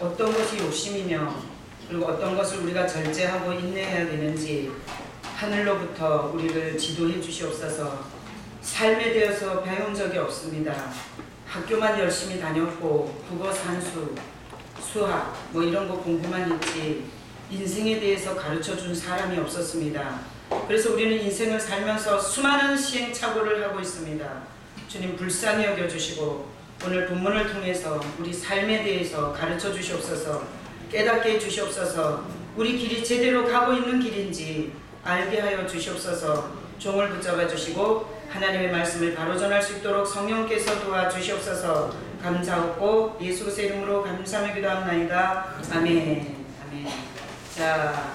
어떤 것이 욕심이며 그리고 어떤 것을 우리가 절제하고 인내해야 되는지 하늘로부터 우리를 지도해 주시옵소서. 삶에 대해서 배운 적이 없습니다. 학교만 열심히 다녔고 국어, 산수, 수학 뭐 이런 거 공부만 했지 인생에 대해서 가르쳐 준 사람이 없었습니다. 그래서 우리는 인생을 살면서 수많은 시행착오를 하고 있습니다. 주님 불쌍히 여겨주시고 오늘 본문을 통해서 우리 삶에 대해서 가르쳐 주시옵소서. 깨닫게 해주시옵소서. 우리 길이 제대로 가고 있는 길인지 알게 하여 주시옵소서. 종을 붙잡아 주시고 하나님의 말씀을 바로 전할 수 있도록 성령께서 도와주시옵소서. 감사하고 예수 그리스도의 이름으로 감사하며 기도합나이다. 아멘. 아멘. 자,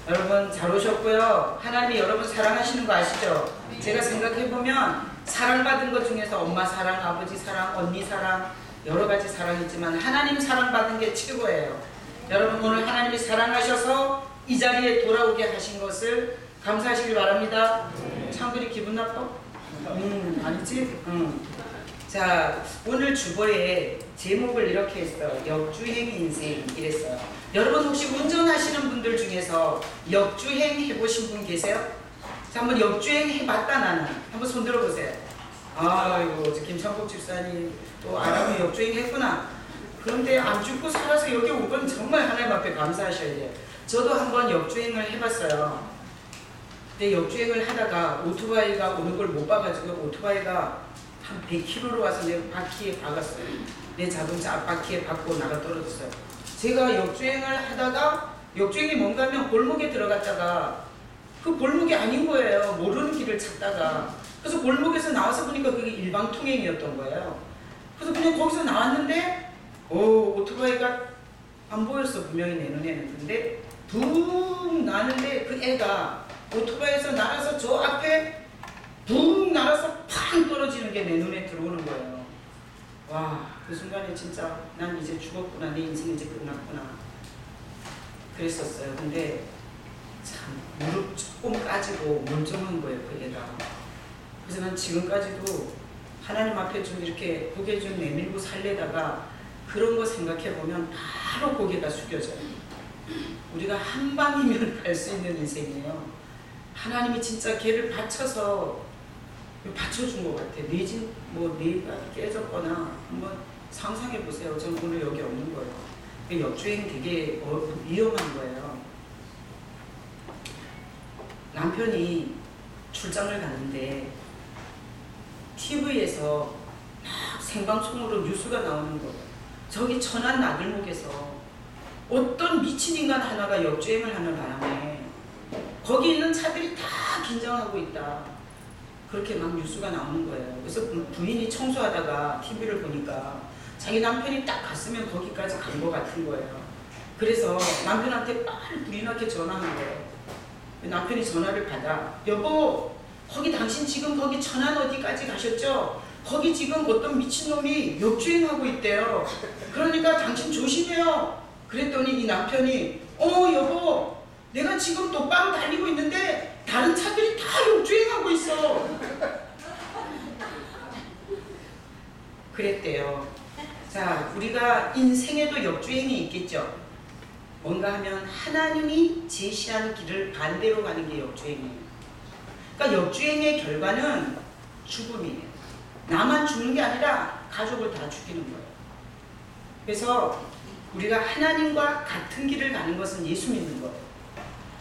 여러분 잘 오셨고요. 하나님이 여러분 사랑하시는 거 아시죠? 제가 생각해보면 사랑받은 것 중에서 엄마 사랑, 아버지 사랑, 언니 사랑 여러 가지 사랑이지만 하나님 사랑받은 게 최고예요. 여러분 오늘 하나님이 사랑하셔서 이 자리에 돌아오게 하신 것을 감사하시길 바랍니다. 참 그리 기분 나빠? 아니지? 자, 오늘 주보에 제목을 이렇게 했어요. 역주행 인생 이랬어요. 여러분 혹시 운전하시는 분들 중에서 역주행 해보신 분 계세요? 자, 한번 역주행 해봤다 나는. 한번 손 들어보세요. 아이고, 김창복 집사님 또 아람이 역주행 했구나. 그런데 안 죽고 살아서 여기 온 건 정말 하나님 앞에 감사하셔야 돼요. 저도 한번 역주행을 해봤어요. 근데 역주행을 하다가 오토바이가 오는 걸 못 봐가지고 오토바이가 한 100km로 와서 내 바퀴에 박았어요. 내 자동차 앞바퀴에 박고 나가 떨어졌어요. 제가 역주행을 하다가 역주행이 뭔가 하면 골목에 들어갔다가 그 골목이 아닌 거예요. 모르는 길을 찾다가. 그래서 골목에서 나와서 보니까 그게 일방통행이었던 거예요. 그래서 그냥 거기서 나왔는데 오토바이가 안 보였어. 분명히 내 눈에는. 근데 붕 나는데 그 애가 오토바이에서 날아서 저 앞에 붕 날아서 팡 떨어지는 게 내 눈에 들어오는 거예요. 와, 그 순간에 진짜 난 이제 죽었구나. 내 인생 이제 끝났구나. 그랬었어요. 근데 참 무릎 조금 까지고 멀쩡한 거예요. 그 애가. 그래서 난 지금까지도 하나님 앞에 좀 이렇게 고개 좀 내밀고 살려다가 그런 거 생각해보면 바로 고개가 숙여져요. 우리가 한 방이면 갈 수 있는 인생이에요. 하나님이 진짜 걔를 받쳐준 것 같아요. 내 집, 내가 깨졌거나 한번 상상해 보세요. 저는 오늘 여기 없는 거예요. 역주행 되게 위험한 거예요. 남편이 출장을 갔는데 TV에서 막 생방송으로 뉴스가 나오는 거예요. 저기 천안 나들목에서 어떤 미친 인간 하나가 역주행을 하는 바람에 거기 있는 차들이 다 긴장하고 있다. 그렇게 막 뉴스가 나오는 거예요. 그래서 부인이 청소하다가 TV를 보니까 자기 남편이 딱 갔으면 거기까지 간 것 같은 거예요. 그래서 남편한테 빨리 부인한테 전화한 거예요. 남편이 전화를 받아. 여보, 거기 당신 지금 거기 천안 어디까지 가셨죠? 거기 지금 어떤 미친놈이 역주행하고 있대요. 그러니까 당신 조심해요. 그랬더니 이 남편이 여보, 내가 지금 똑바로 달리고 있는데 다른 차들이 다 역주행하고 있어. 그랬대요. 자, 우리가 인생에도 역주행이 있겠죠. 뭔가 하면 하나님이 제시한 길을 반대로 가는 게 역주행이에요. 그러니까 역주행의 결과는 죽음이에요. 나만 죽는 게 아니라 가족을 다 죽이는 거예요. 그래서 우리가 하나님과 같은 길을 가는 것은 예수 믿는 거예요.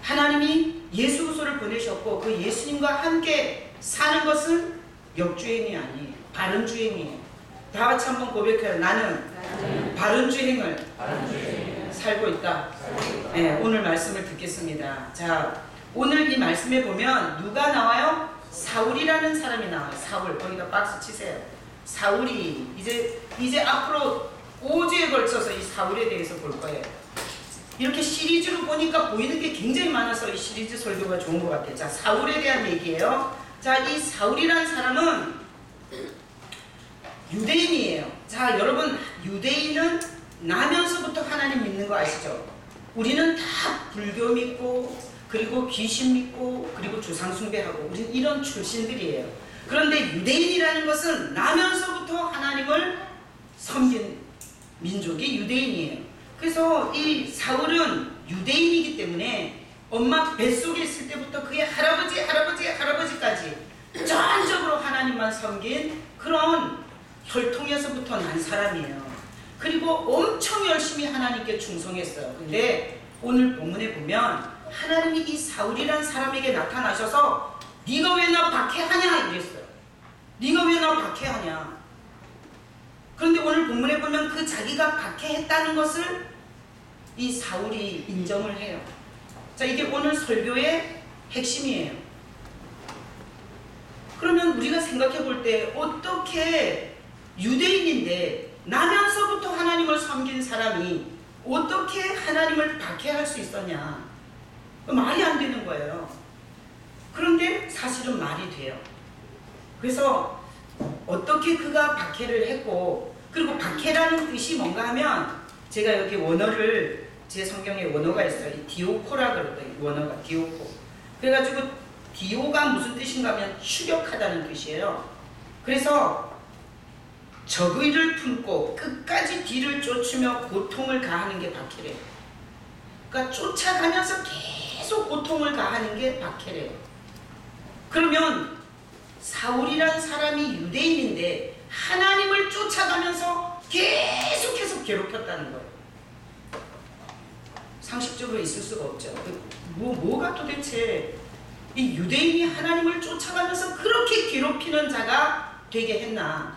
하나님이 예수 그리스도를 보내셨고 그 예수님과 함께 사는 것은 역주행이 아니에요. 바른 주행이에요. 다 같이 한번 고백해요. 나는 바른 주행을 살고 있다. 네, 오늘 말씀을 듣겠습니다. 자, 오늘 이 말씀에 보면 누가 나와요? 사울이라는 사람이 나와요. 사울. 거기다 박스 치세요. 사울이 이제 앞으로 5주에 걸쳐서 이 사울에 대해서 볼 거예요. 이렇게 시리즈로 보니까 보이는 게 굉장히 많아서 이 시리즈 설교가 좋은 것 같아요. 자, 사울에 대한 얘기예요. 자, 이 사울이라는 사람은 유대인이에요. 자, 여러분, 유대인은 나면서부터 하나님 믿는 거 아시죠? 우리는 다 불교 믿고 그리고 귀신 믿고 그리고 조상 숭배하고 우리는 이런 출신들이에요. 그런데 유대인이라는 것은 나면서부터 하나님을 섬긴 민족이 유대인이에요. 그래서 이 사울은 유대인이기 때문에 엄마 뱃속에 있을 때부터 그의 할아버지까지 전적으로 하나님만 섬긴 그런 혈통에서부터 난 사람이에요. 그리고 엄청 열심히 하나님께 충성했어요. 근데 오늘 본문에 보면 하나님이 이 사울이라는 사람에게 나타나셔서 네가 왜 나 박해하냐 이랬어요. 네가 왜 나 박해하냐. 그런데 오늘 본문에 보면 그 자기가 박해했다는 것을 이 사울이 인정을 해요. 자, 이게 오늘 설교의 핵심이에요. 그러면 우리가 생각해 볼 때 어떻게 유대인인데 나면서부터 하나님을 섬긴 사람이 어떻게 하나님을 박해할 수 있었냐. 말이 안 되는 거예요. 그런데 사실은 말이 돼요. 그래서 어떻게 그가 박해를 했고, 그리고 박해라는 뜻이 뭔가 하면 제가 여기 원어를, 제 성경에 원어가 있어요. 디오코라 그러더니 원어가 디오코. 그래가지고 디오가 무슨 뜻인가 하면 추격하다는 뜻이에요. 그래서 적의를 품고 끝까지 뒤를 쫓으며 고통을 가하는 게 박해래요. 그러니까 쫓아가면서 계속 고통을 가하는 게 박해래요. 그러면 사울이란 사람이 유대인인데 하나님을 쫓아가면서 계속해서 괴롭혔다는 거예요. 상식적으로 있을 수가 없죠. 뭐가 도대체 이 유대인이 하나님을 쫓아가면서 그렇게 괴롭히는 자가 되게 했나.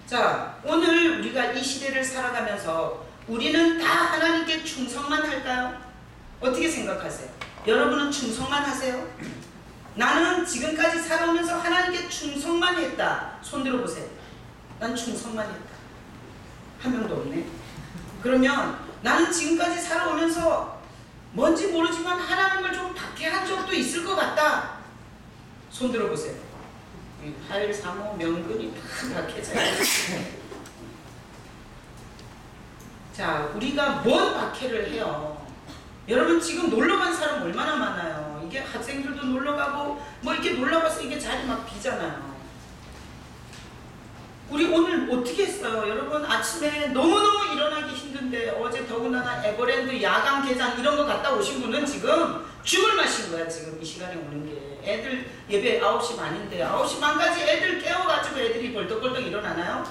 자, 오늘 우리가 이 시대를 살아가면서 우리는 다 하나님께 충성만 할까요? 어떻게 생각하세요? 여러분은 충성만 하세요? 나는 지금까지 살아오면서 하나님께 충성만 했다. 손 들어보세요. 난 충성만 했다. 한 명도 없네. 그러면 나는 지금까지 살아오면서 뭔지 모르지만 하나님을 좀 박해한 적도 있을 것 같다. 손 들어보세요. 하일, 사모, 명근이 다 박해자예요. 자, 우리가 뭔 박해를 해요? 여러분 지금 놀러간 사람 얼마나 많아요. 이게 학생들도 놀러가고 뭐 이렇게 놀러가서 이게 자리 막 비잖아요. 우리 오늘 어떻게 했어요? 여러분 아침에 너무너무 일어나기 힘든데 어제 더군다나 에버랜드 야간 개장 이런 거 갔다 오신 분은 지금 죽을 마신 거야. 지금 이 시간에 오는 게. 애들 예배 9시 반인데 9시 반까지 애들 깨워가지고 애들이 벌떡벌떡 일어나나요?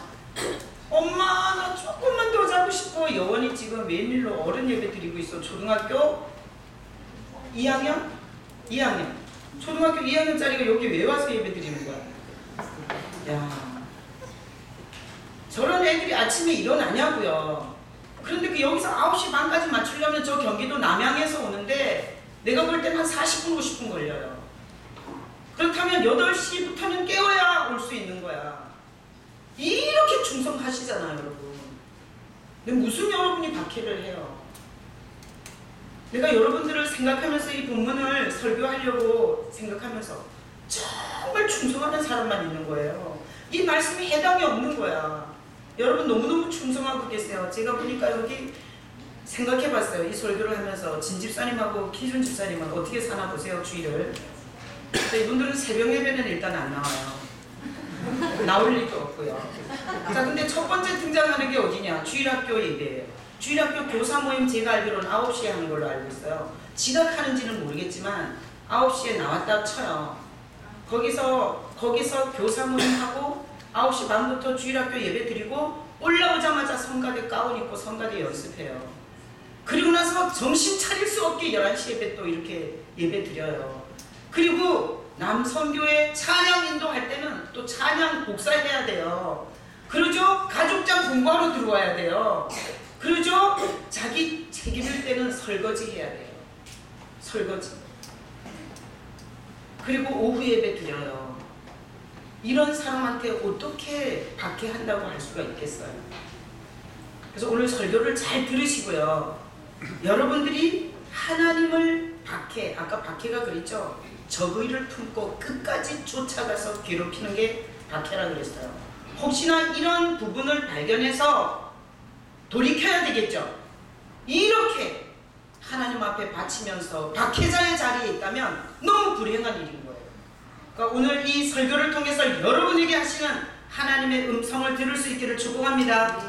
엄마 나 조금만 더 자고 싶어. 여원이 지금 메밀로 어른 예배 드리고 있어. 초등학교 2학년? 2학년. 초등학교 2학년짜리가 여기 왜 와서 예배 드리는 거야? 야, 저런 애들이 아침에 일어나냐고요. 그런데 그 여기서 9시 반까지 맞추려면 저 경기도 남양에서 오는데 내가 볼 때는 한 40분 50분 걸려요. 그렇다면 8시부터는 깨워야 올 수 있는 거야. 이렇게 충성하시잖아요, 여러분. 근데 무슨 여러분이 박해를 해요? 내가 여러분들을 생각하면서 이 본문을 설교하려고 생각하면서 정말 충성하는 사람만 있는 거예요. 이 말씀이 해당이 없는 거야. 여러분 너무너무 충성하고 계세요. 제가 보니까 여기 생각해봤어요. 이 설교를 하면서 진 집사님하고 기준 집사님은 어떻게 사나 보세요, 주일을. 이분들은 새벽 예배는 일단 안 나와요. 나올 일도 없고요. 자, 근데 첫 번째 등장하는 게 어디냐? 주일학교 예배예요. 주일학교 교사 모임 제가 알기로는 9시에 하는 걸로 알고 있어요. 지각하는지는 모르겠지만 9시에 나왔다 쳐요. 거기서 교사 모임하고 9시 반부터 주일학교 예배 드리고 올라오자마자 성가대 가운 입고 성가대 연습해요. 그리고 나서 정신 차릴 수 없게 11시 예배 또 이렇게 예배 드려요. 그리고 남선교회 찬양 인도할 때는 또 찬양 복사해야 돼요. 그러죠? 가족장 공부하러 들어와야 돼요. 그러죠? 자기 책임질 때는 설거지 해야 돼요. 설거지. 그리고 오후 예배 드려요. 이런 사람한테 어떻게 박해한다고 할 수가 있겠어요? 그래서 오늘 설교를 잘 들으시고요. 여러분들이 하나님을 박해, 아까 박해가 그랬죠? 적의를 품고 끝까지 쫓아가서 괴롭히는 게 박해라 그랬어요. 혹시나 이런 부분을 발견해서 돌이켜야 되겠죠? 이렇게 하나님 앞에 바치면서 박해자의 자리에 있다면 너무 불행한 일인 거예요. 그러니까 오늘 이 설교를 통해서 여러분에게 하시는 하나님의 음성을 들을 수 있기를 축복합니다.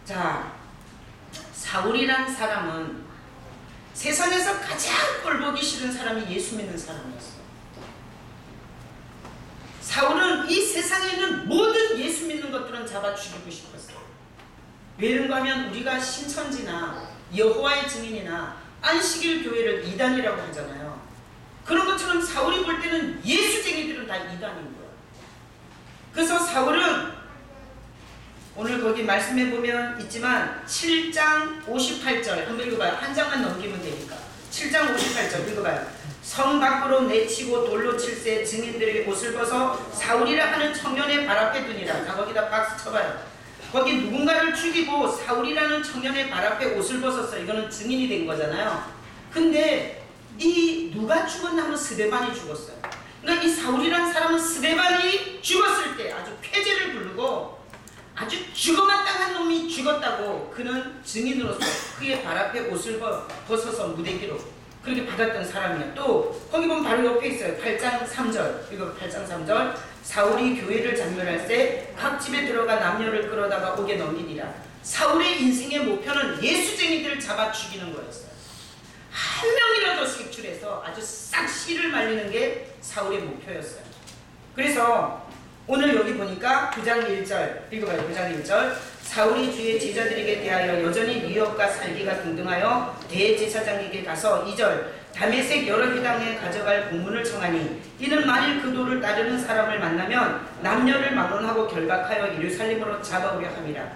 자, 사울이란 사람은 세상에서 가장 꼴보기 싫은 사람이 예수 믿는 사람이었어요. 사울은 이 세상에 있는 모든 예수 믿는 것들은 잡아 죽이고 싶었어요. 왜 그런가 하면 우리가 신천지나 여호와의 증인이나 안식일 교회를 이단이라고 하잖아요. 그런 것처럼 사울이 볼 때는 예수쟁이들은 다 이단인 거예요. 그래서 사울은 오늘 거기 말씀해 보면 있지만 7장 58절 한번 읽어봐요. 한 장만 넘기면 되니까. 7장 58절 읽어봐요. 성 밖으로 내치고 돌로 칠세 증인들의 옷을 벗어 사울이라 하는 청년의 발 앞에 두니라. 자, 거기다 박수 쳐봐요. 거기 누군가를 죽이고 사울이라는 청년의 발 앞에 옷을 벗었어요. 이거는 증인이 된 거잖아요. 근데 이 누가 죽었나 하면 스데반이 죽었어요. 그러니까 이 사울이라는 사람은 스데반이 죽었을 때 아주 쾌재를 부르고 아주 죽어마땅한 놈이 죽었다고 그는 증인으로서 그의 발 앞에 옷을 벗어서 무대기로 그렇게 받았던 사람이에요. 또 거기 보면 바로 옆에 있어요. 8장 3절. 이거 8장 3절. 사울이 교회를 장렬할 때 각 집에 들어가 남녀를 끌어다가 옥에 넘기니라. 사울의 인생의 목표는 예수쟁이들을 잡아 죽이는 거였어요. 한 명이라도 색출해서 아주 싹 씨를 말리는 게 사울의 목표였어요. 그래서 오늘 여기 보니까 9장 1절 읽어봐요. 9장 1절. 사울이 주의 제자들에게 대하여 여전히 미혹과 살기가 등등하여 대제사장에게 가서 2절 다메섹 여러 회당에 가져갈 공문을 청하니 이는 만일 그 도를 따르는 사람을 만나면 남녀를 막론하고 결박하여 예루살렘으로 잡아오려 함이라.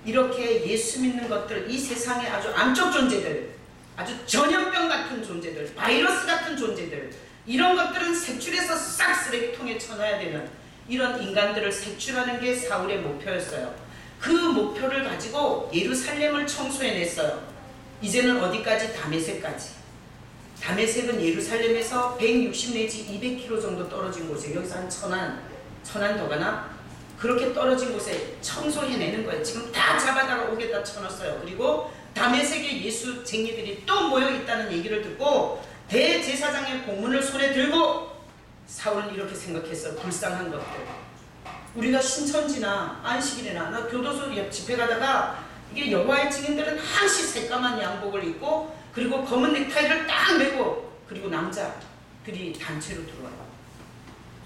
이렇게 예수 믿는 것들, 이 세상의 아주 암적 존재들, 아주 전염병 같은 존재들, 바이러스 같은 존재들, 이런 것들은 색출해서 싹 쓰레기통에 쳐놔야 되는 이런 인간들을 색출하는 게 사울의 목표였어요. 그 목표를 가지고 예루살렘을 청소해냈어요. 이제는 어디까지? 다메섹까지. 다메섹은 예루살렘에서 160 내지 200km 정도 떨어진 곳이에요. 여기서 한 천안 더 가나? 그렇게 떨어진 곳에 청소해내는 거예요. 지금 다 잡아다가 옥에다 쳐넣었어요. 그리고 다메섹에 예수쟁이들이 또 모여있다는 얘기를 듣고 대제사장의 공문을 손에 들고 사울은 이렇게 생각했어요. 불쌍한 것들. 우리가 신천지나 안식일이나 나 교도소 옆 집회 가다가 이게 여호와의 증인들은 항시 새까만 양복을 입고 그리고 검은 넥타이를 딱 메고 그리고 남자들이 단체로 들어와요.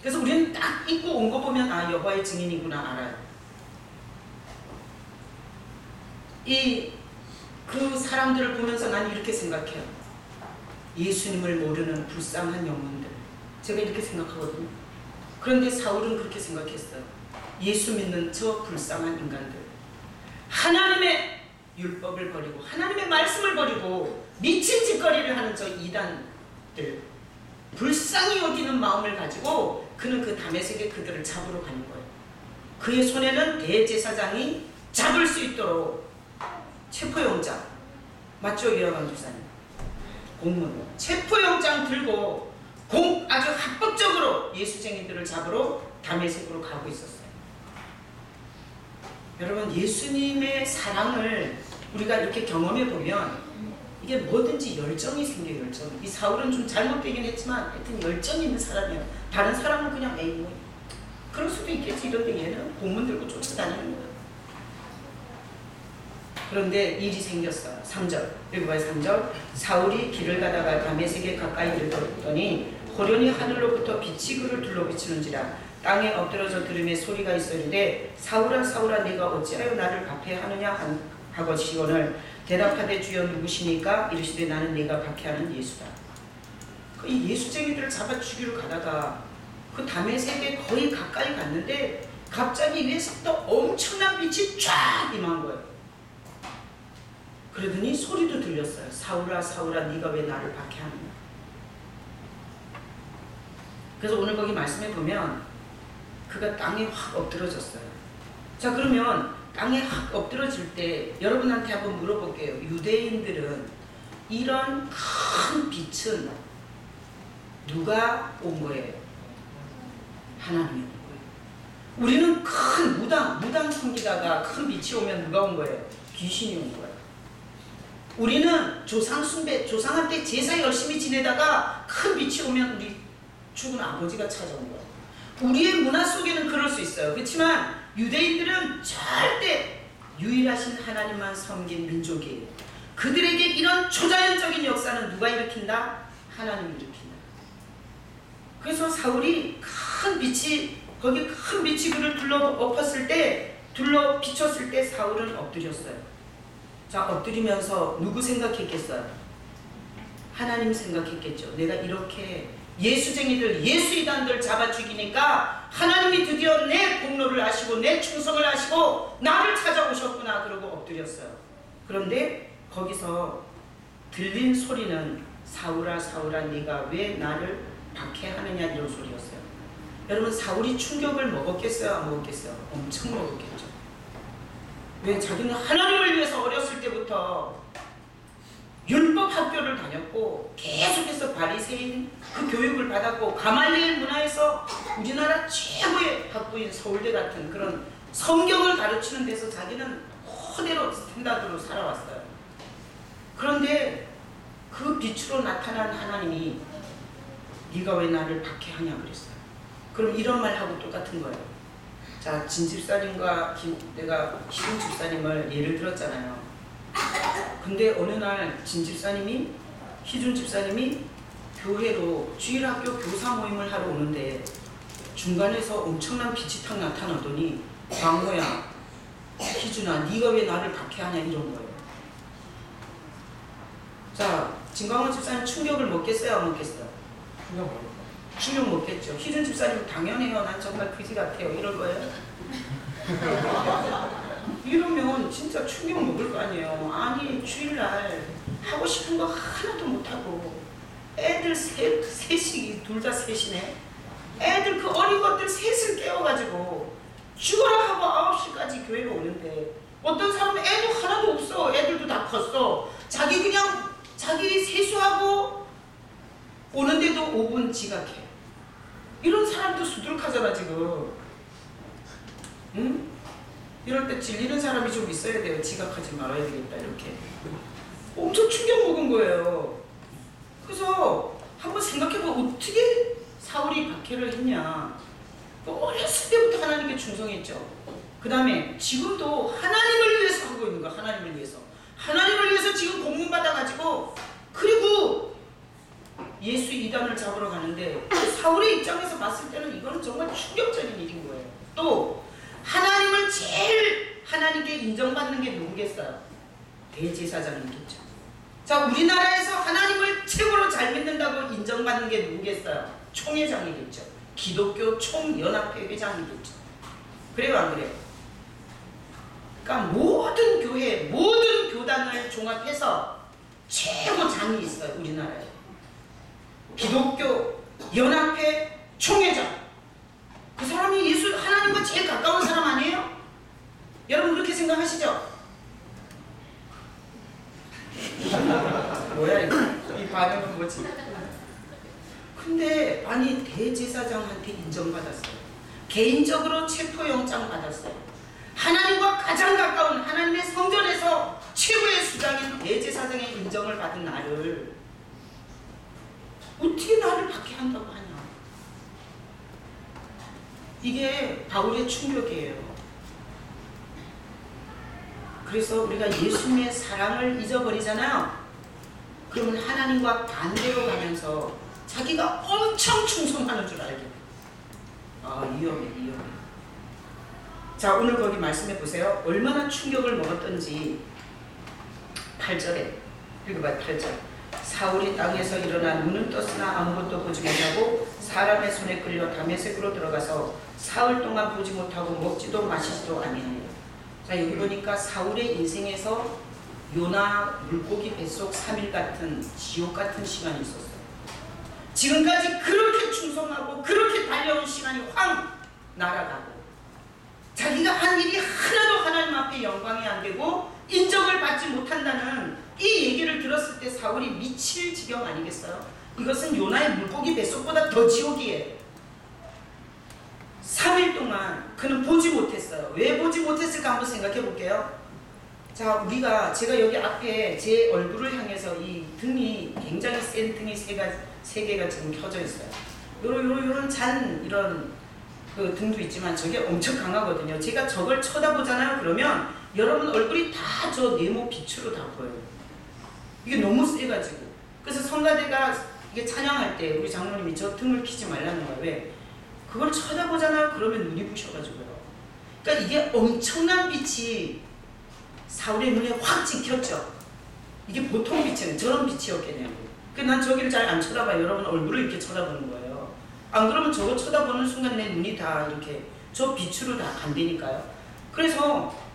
그래서 우리는 딱 입고 온 거 보면 아 여호와의 증인이구나 알아요. 그 사람들을 보면서 난 이렇게 생각해요. 예수님을 모르는 불쌍한 영혼들. 제가 이렇게 생각하거든요. 그런데 사울은 그렇게 생각했어요. 예수 믿는 저 불쌍한 인간들. 하나님의 율법을 버리고 하나님의 말씀을 버리고 미친 짓거리를 하는 저 이단들. 불쌍히 여기는 마음을 가지고 그는 그 다메섹에 그들을 잡으러 가는 거예요. 그의 손에는 대제사장이 잡을 수 있도록 체포영장. 맞죠? 이하관 주사님. 공문. 체포영장 들고 아주 합법적으로 예수쟁이들을 잡으러 다메섹으로 가고 있었어요. 여러분 예수님의 사랑을 우리가 이렇게 경험해 보면 이게 뭐든지 열정이 생겨요. 열정. 이 사울은 좀 잘못되긴 했지만 하여튼 열정이 있는 사람이에요. 다른 사람은 그냥 에이 뭐 그럴 수도 있겠지 이런데 얘는 공문 들고 쫓아다니는 거예요. 그런데 일이 생겼어요. 3절 읽어봐요. 3절 사울이 길을 가다가 다메섹에 가까이 이르더니 호련히 하늘로부터 빛이 그를 둘러비치는지라 땅에 엎드러져 들음에 소리가 있었는데 사울아 사울아 네가 어찌하여 나를 박해하느냐 하거시오늘 대답하되 주여 누구시니까 이르시되 나는 네가 박해하는 예수다. 이 예수쟁이들을 잡아 죽이러 가다가 그 다메섹에 거의 가까이 갔는데 갑자기 위에서부터 엄청난 빛이 쫙 임한 거예요. 그러더니 소리도 들렸어요. 사울아 사울아 네가 왜 나를 박해하느냐. 그래서 오늘 거기 말씀해 보면 그가 땅에 확 엎드러졌어요. 자 그러면 땅에 확 엎드러질 때 여러분한테 한번 물어볼게요. 유대인들은 이런 큰 빛은 누가 온 거예요? 하나님이 온 거예요. 우리는 큰 무당 섬기다가 큰 빛이 오면 누가 온 거예요? 귀신이 온 거예요. 우리는 조상 숭배, 조상한테 제사 열심히 지내다가 큰 빛이 오면 우리 죽은 아버지가 찾아온 거예요. 우리의 문화 속에는 그럴 수 있어요. 그렇지만 유대인들은 절대 유일하신 하나님만 섬긴 민족이에요. 그들에게 이런 초자연적인 역사는 누가 일으킨다? 하나님이 일으킨다. 그래서 사울이 큰 빛이, 거기 큰 빛이 그를 둘러 비췄을 때 사울은 엎드렸어요. 자, 엎드리면서 누구 생각했겠어요? 하나님 생각했겠죠. 내가 이렇게 예수쟁이들, 예수이단들 잡아 죽이니까 하나님이 드디어 내 공로를 아시고 내 충성을 아시고 나를 찾아오셨구나. 그러고 엎드렸어요. 그런데 거기서 들린 소리는 사울아 사울아 네가 왜 나를 박해하느냐, 이런 소리였어요. 여러분, 사울이 충격을 먹었겠어요? 안 먹었겠어요? 엄청 먹었겠죠. 왜? 자기는 하나님을 위해서 어렸을 때부터 율법 학교를 다녔고 계속해서 바리새인 그 교육을 받았고 가말리엘 문화에서 우리나라 최고의 학부인 서울대 같은 그런 성경을 가르치는 데서 자기는 그대로 스탠다드로 살아왔어요. 그런데 그 빛으로 나타난 하나님이 네가 왜 나를 박해하냐 그랬어요. 그럼 이런 말하고 똑같은 거예요. 자, 진 집사님과 내가 희준 집사님을 예를 들었잖아요. 근데 어느 날 진 집사님이, 희준 집사님이 교회로 주일학교 교사 모임을 하러 오는데 중간에서 엄청난 빛이 탁 나타나더니 광호야, 희준아, 네가 왜 나를 박해하냐, 이런 거예요. 자, 진광호 집사님 충격을 먹겠어요? 안 먹겠어요? 충격 먹겠죠. 희준 집사님 당연해요. 난 정말 그지 같아요. 이럴 거예요? 이러면 진짜 충격 먹을 거 아니에요. 아니, 주일날 하고 싶은 거 하나도 못하고 애들 셋이, 둘 다 셋이네. 애들 그 어린 것들 셋을 깨워가지고 죽어라 하고 9시까지 교회로 오는데 어떤 사람은 애도 하나도 없어. 애들도 다 컸어. 자기 세수하고 오는데도 5분 지각해. 이런 사람도 수두룩하잖아 지금. 응? 이럴 때 질리는 사람이 좀 있어야 돼요. 지각하지 말아야 되겠다 이렇게. 엄청 충격 먹은 거예요. 그래서 한번 생각해보면 어떻게 사울이 박해를 했냐. 어렸을 때부터 하나님께 충성했죠. 그 다음에 지금도 하나님을 위해서 하고 있는 거야. 하나님을 위해서. 하나님을 위해서 지금 공문받아가지고, 그리고 예수 이단을 잡으러 가는데 사울의 입장에서 봤을 때는 이거는 정말 충격적인 일인 거예요. 또 하나님을 제일 하나님께 인정받는 게 누구겠어요? 대제사장이겠죠. 자, 우리나라에서 하나님을 최고로 잘 믿는다고 인정받는 게 누구겠어요? 총회장이겠죠. 기독교 총연합회 회장이겠죠. 그래요, 안 그래요? 그러니까 모든 교회, 모든 교단을 종합해서 최고장이 있어요, 우리나라에. 기독교 연합회 총회장. 그 사람이 예수, 하나님과 제일 가까운 사람 아니에요? 여러분 그렇게 생각하시죠? 뭐야 이거? 이 반응은 뭐지? 근데 아니, 대제사장한테 인정받았어요. 개인적으로 체포영장 받았어요. 하나님과 가장 가까운 하나님의 성전에서 최고의 수장인 대제사장의 인정을 받은 나를 어떻게 나를 박해한다고 하냐. 이게 바울의 충격이에요. 그래서 우리가 예수님의 사랑을 잊어버리잖아요. 그러면 하나님과 반대로 가면서 자기가 엄청 충성하는 줄 알게 돼요. 아, 위험해. 자, 오늘 거기 말씀해 보세요. 얼마나 충격을 먹었던지. 8절에 읽어봐요. 8절. 사울이 땅에서 일어나 눈은 떴으나 아무것도 보지 못하고 사람의 손에 끌려 다메섹으로 들어가서 사흘 동안 보지 못하고 먹지도 마시지도 아니하여. 자, 여기 보니까 사울의 인생에서 요나 물고기 뱃속 3일 같은 지옥 같은 시간이 있었어요. 지금까지 그렇게 충성하고 그렇게 달려온 시간이 확 날아가고, 자기가 한 일이 하나도 하나님 앞에 영광이 안 되고 인정을 받지 못한다는 이 얘기를 들었을 때 사울이 미칠 지경 아니겠어요? 이것은 요나의 물고기 뱃속보다 더 지옥이에요. 3일 동안 그는 보지 못했어요. 왜 보지 못했을까 한번 생각해 볼게요. 자, 제가 여기 앞에 제 얼굴을 향해서 이 등이, 굉장히 센 등이 세 개가 지금 켜져 있어요. 요런 이런 그 등도 있지만 저게 엄청 강하거든요. 제가 저걸 쳐다보잖아요. 그러면 여러분 얼굴이 다 저 네모 빛으로 다 보여요. 이게 너무 세가지고. 그래서 성가대가 이게 찬양할 때 우리 장로님이 저 등을 키지 말라는 거예요. 왜? 그걸 쳐다보잖아요. 그러면 눈이 부셔가지고요. 그러니까 이게 엄청난 빛이 사울의 눈에 확 찍혔죠. 이게 보통 빛은 저런 빛이었겠냐고. 그래서 난 저기를 잘 안 쳐다봐요. 여러분 얼굴을 이렇게 쳐다보는 거예요. 안 그러면 저거 쳐다보는 순간 내 눈이 다 이렇게 저 빛으로 다 간다니까요. 그래서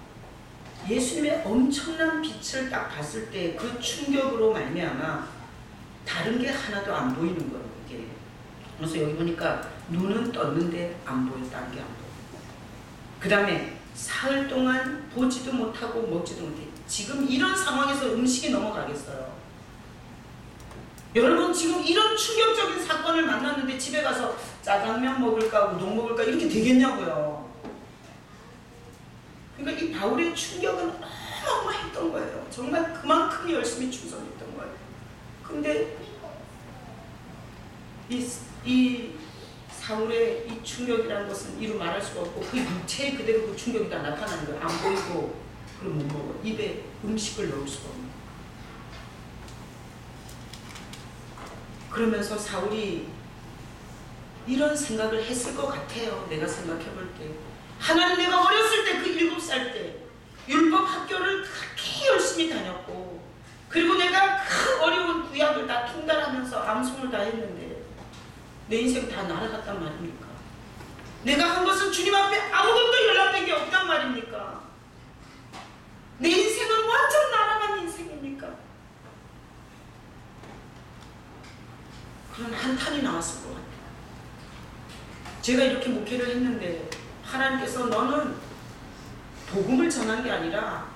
예수님의 엄청난 빛을 딱 봤을 때 그 충격으로 말미암아 다른 게 하나도 안 보이는 거예요. 이게. 그래서 여기 보니까 눈은 떴는데 안 보였다는 게 안 보여요. 그 다음에 사흘 동안 보지도 못하고 먹지도 못해. 지금 이런 상황에서 음식이 넘어가겠어요? 여러분 지금 이런 충격적인 사건을 만났는데 집에 가서 짜장면 먹을까 우동 먹을까 이렇게 되겠냐고요. 그러니까 이 바울의 충격은 어마어마했던 거예요. 정말 그만큼 열심히 충성했던 거예요. 근데 이 사울의 이 충격이라는 것은 이루 말할 수가 없고 그 육체에 그대로 그 충격이 다 나타나는 거예요. 안 보이고 그럼 못 먹어. 입에 음식을 넣을 수가 없는 거예요. 그러면서 사울이 이런 생각을 했을 것 같아요. 내가 생각해 볼 때. 하나님 내가 어렸을 때 그 7살 때 율법 학교를 그렇게 열심히 다녔고 그리고 내가 그 어려운 구약을 다 통달하면서 암송을 다 했는데 내 인생 다 날아갔단 말입니까? 내가 한 것은 주님 앞에 아무것도 연락된 게 없단 말입니까? 내 인생은 완전 날아간 인생입니까? 그런 한탄이 나왔을 것 같아요. 제가 이렇게 목회를 했는데 하나님께서 너는 복음을 전한 게 아니라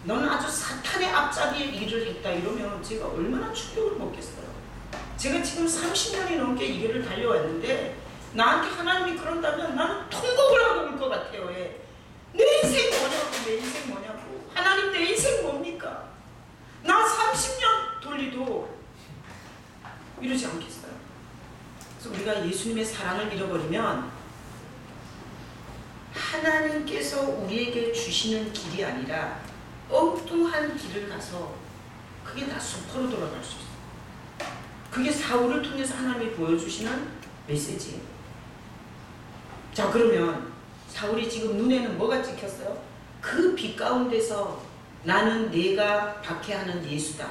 너는 아주 사탄의 앞자리에 일을 했다 이러면 제가 얼마나 충격을 먹겠어요. 제가 지금 30년이 넘게 이 길을 달려왔는데 나한테 하나님이 그런다면 나는 통곡을 하고 올 것 같아요. 왜? 내 인생 뭐냐고. 내 인생 뭐냐고. 하나님 내 인생 뭡니까? 나 30년 돌리도 이러지 않겠어요. 그래서 우리가 예수님의 사랑을 잃어버리면 하나님께서 우리에게 주시는 길이 아니라 엉뚱한 길을 가서 그게 다 수포로 돌아갈 수 있어요. 그게 사울을 통해서 하나님이 보여주시는 메시지예요. 자, 그러면 사울이 지금 눈에는 뭐가 찍혔어요? 그 빛 가운데서 나는 내가 박해하는 예수다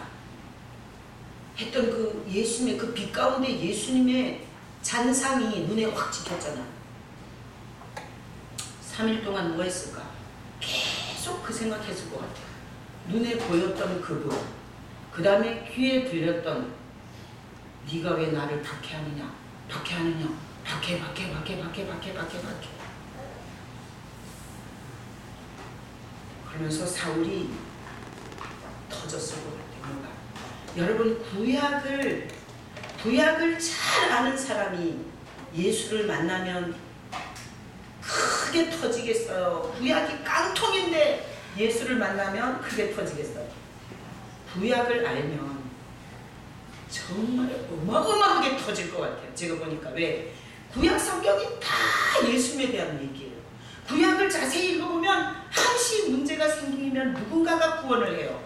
했던 그 예수님의 그 빛 가운데 예수님의 잔상이 눈에 확 찍혔잖아. 3일 동안 뭐 했을까? 계속 그 생각했을 것 같아요. 눈에 보였던 그분, 그 다음에 귀에 들렸던 네가 왜 나를 박해하느냐, 박해. 그러면서 사울이 터졌을 것 같아요. 뭔가. 여러분 구약을 잘 아는 사람이 예수를 만나면 크게 터지겠어요. 구약이 깡통인데 예수를 만나면 크게 터지겠어요. 구약을 알면 정말 어마어마하게 터질 것 같아요. 제가 보니까. 왜? 구약 성경이 다 예수님에 대한 얘기예요. 구약을 자세히 읽어보면 한시 문제가 생기면 누군가가 구원을 해요.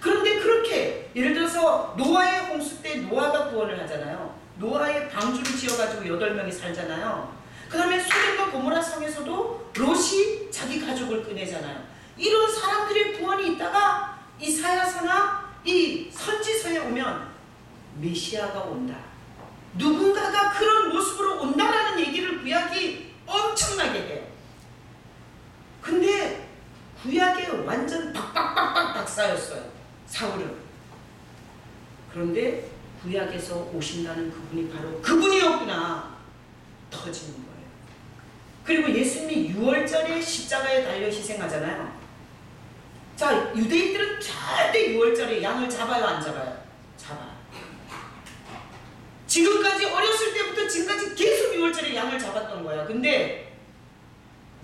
그런데 그렇게 예를 들어서 노아의 홍수 때 노아가 구원을 하잖아요. 노아의 방주를 지어가지고 8명이 살잖아요. 그 다음에 소돔과 고모라 성에서도 롯이 자기 가족을 꺼내잖아요. 이런 사람들의 구원이 있다가 이사야서나 이 선지서에 오면 메시아가 온다. 누군가가 그런 모습으로 온다라는 얘기를 구약이 엄청나게 해요. 근데 구약에 완전 박박박박 박사였어요. 사울은. 그런데 구약에서 오신다는 그분이 바로 그분이었구나. 터지는 거예요. 그리고 예수님이 6월절에 십자가에 달려 희생하잖아요. 자, 유대인들은 절대 6월절에 양을 잡아요, 안 잡아요? 잡아요. 지금까지 어렸을 때부터 지금까지 계속 6월절에 양을 잡았던 거야. 근데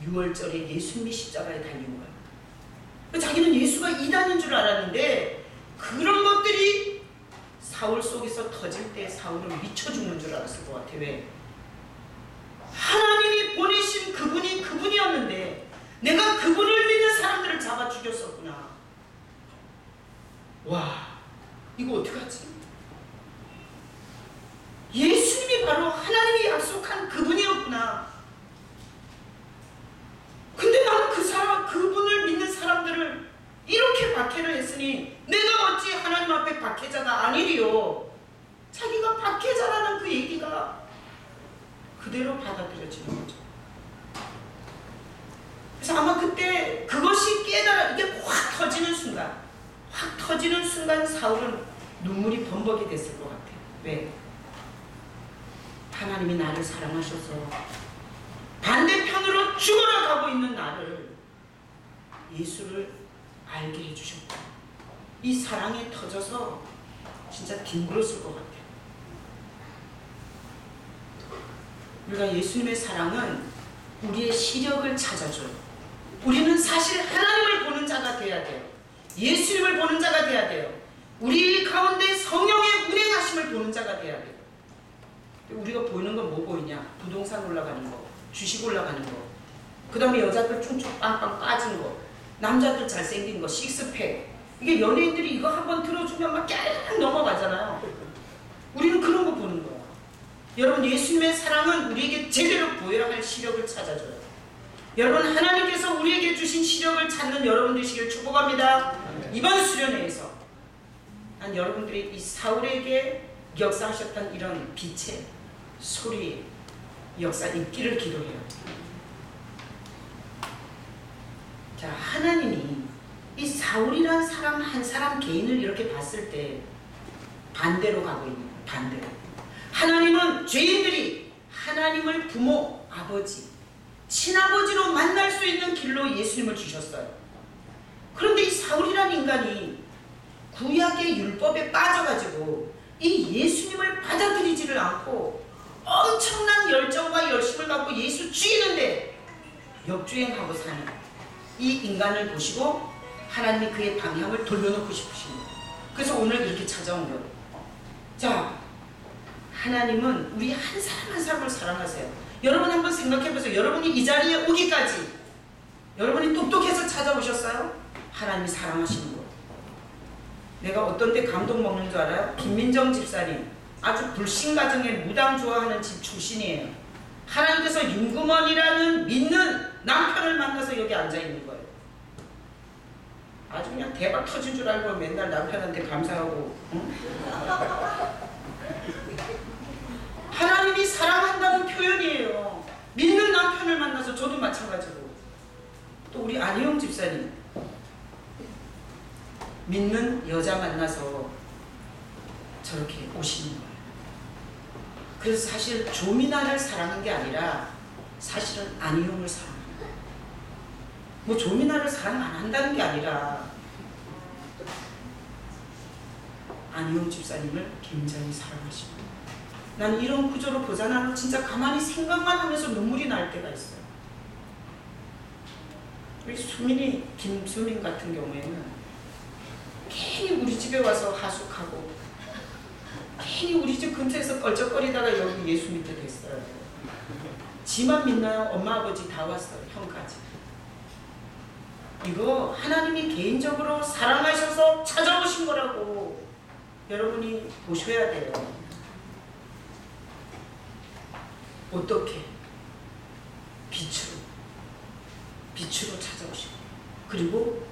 6월절에 예수님이 십자가에 달린 거야. 자기는 예수가 이단인 줄 알았는데 그런 것들이 사울 속에서 터질 때 사울은 미쳐 죽는 줄 알았을 것 같아. 왜? 하나님이 보내신 그분이 그분이었는데 내가 그분을 믿는 사람들을 잡아 죽였었구나. 와, 이거 어떡하지? 예수님이 바로 하나님이 약속한 그분이었구나. 근데 나는 그분을 믿는 사람들을 이렇게 박해를 했으니 내가 어찌 하나님 앞에 박해자가 아니리요. 자기가 박해자라는 그 얘기가 그대로 받아들여지는 거죠. 그래서 아마 그때 그것이 이게 확 터지는 순간 사울은 눈물이 범벅이 됐을 것 같아요. 왜? 하나님이 나를 사랑하셔서 반대편으로 죽어라 가고 있는 나를 예수를 알게 해주셨고, 이 사랑에 터져서 진짜 뒹굴었을 것 같아요. 우리가 예수님의 사랑은 우리의 시력을 찾아줘요. 우리는 사실 하나님을 보는 자가 돼야 돼요. 예수님을 보는 자가 돼야 돼요. 우리 가운데 성령의 운행하심을 보는 자가 돼야 돼요. 우리가 보이는 건 뭐 보이냐? 부동산 올라가는 거, 주식 올라가는 거, 그 다음에 여자들 퉁퉁 빵빵 빠진 거, 남자들 잘생긴 거, 식스팩. 이게 연예인들이 이거 한번 들어주면 막 깨르륵 넘어가잖아요. 우리는 그런 거 보는 거예요. 여러분, 예수님의 사랑은 우리에게 제대로 보여야 할 시력을 찾아줘요. 여러분, 하나님께서 우리에게 주신 시력을 찾는 여러분 되시길 축복합니다. 이번 수련회에서 난 여러분들이 이 사울에게 역사하셨던 이런 빛의 소리의 역사 있기를 기도해요. 자, 하나님이 이 사울이란 사람 한 사람 개인을 이렇게 봤을 때 반대로 가고 있는 거예요. 반대로. 하나님은 죄인들이 하나님을 부모, 아버지, 친아버지로 만날 수 있는 길로 예수님을 주셨어요. 그런데 이 사울이란 인간이 구약의 율법에 빠져가지고 이 예수님을 받아들이지를 않고 엄청난 열정과 열심을 갖고 예수 죽이는데 역주행하고 사는 이 인간을 보시고 하나님이 그의 방향을 돌려놓고 싶으십니다. 그래서 오늘 이렇게 찾아온 거예요. 자, 하나님은 우리 한 사람 한 사람을 사랑하세요. 여러분 한번 생각해보세요. 여러분이 이 자리에 오기까지 여러분이 똑똑해서 찾아오셨어요? 하나님이 사랑하시는 거예요. 내가 어떤 때 감동 먹는 줄 알아요? 김민정 집사님, 아주 불신 가정에 무당 좋아하는 집 출신이에요. 하나님께서 윤금원이라는 믿는 남편을 만나서 여기 앉아있는 거예요. 아주 그냥 대박 터진 줄 알고 맨날 남편한테 감사하고, 응? 하나님이 사랑한다는 표현이에요. 믿는 남편을 만나서. 저도 마찬가지고. 또 우리 안희영 집사님, 믿는 여자 만나서 저렇게 오시는 거예요. 그래서 사실 조미나를 사랑한 게 아니라 사실은 안희영을 사랑한 거예요. 뭐 조미나를 사랑 안 한다는 게 아니라 안희영 집사님을 굉장히 사랑하십니다. 난 이런 구조로 보자 나는 진짜 가만히 생각만 하면서 눈물이 날 때가 있어요. 우리 수민이, 김수민 같은 경우에는 괜히 우리 집에 와서 하숙하고 괜히 우리 집 근처에서 껄쩍거리다가 여기 예수 믿게 됐어요. 지만 믿나요? 엄마 아버지 다 왔어요. 형까지. 이거 하나님이 개인적으로 사랑하셔서 찾아오신 거라고 여러분이 보셔야 돼요. 어떻게? 빛으로 찾아오시고, 그리고